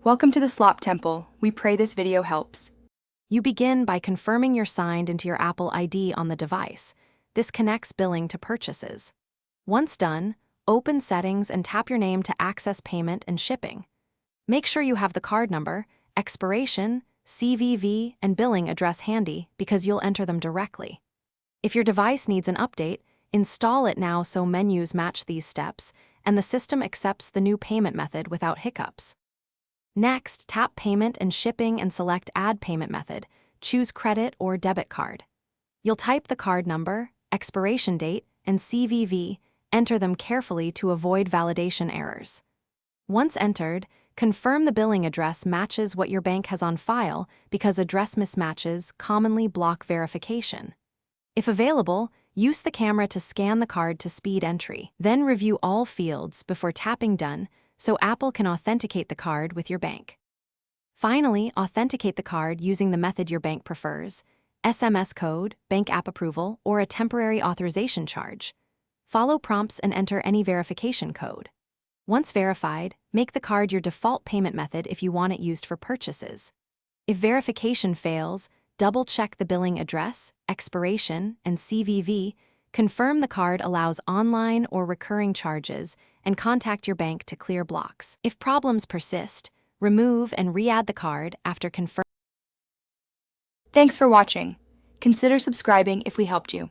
Welcome to the Slop Temple. We pray this video helps. You begin by confirming you're signed into your Apple ID on the device. This connects billing to purchases. Once done, open Settings and tap your name to access payment and shipping. Make sure you have the card number, expiration, CVV, and billing address handy because you'll enter them directly. If your device needs an update, install it now so menus match these steps, and the system accepts the new payment method without hiccups. Next, tap Payment and Shipping and select Add Payment Method. Choose credit or debit card. You'll type the card number, expiration date, and CVV, enter them carefully to avoid validation errors. Once entered, confirm the billing address matches what your bank has on file because address mismatches commonly block verification. If available, use the camera to scan the card to speed entry. Then review all fields before tapping Done so Apple can authenticate the card with your bank. Finally, authenticate the card using the method your bank prefers: SMS code, bank app approval, or a temporary authorization charge. Follow prompts and enter any verification code. Once verified, make the card your default payment method if you want it used for purchases. If verification fails, double-check the billing address, expiration, and CVV, confirm the card allows online or recurring charges, and contact your bank to clear blocks. If problems persist, remove and re-add the card after confirming. Thanks for watching. Consider subscribing if we helped you.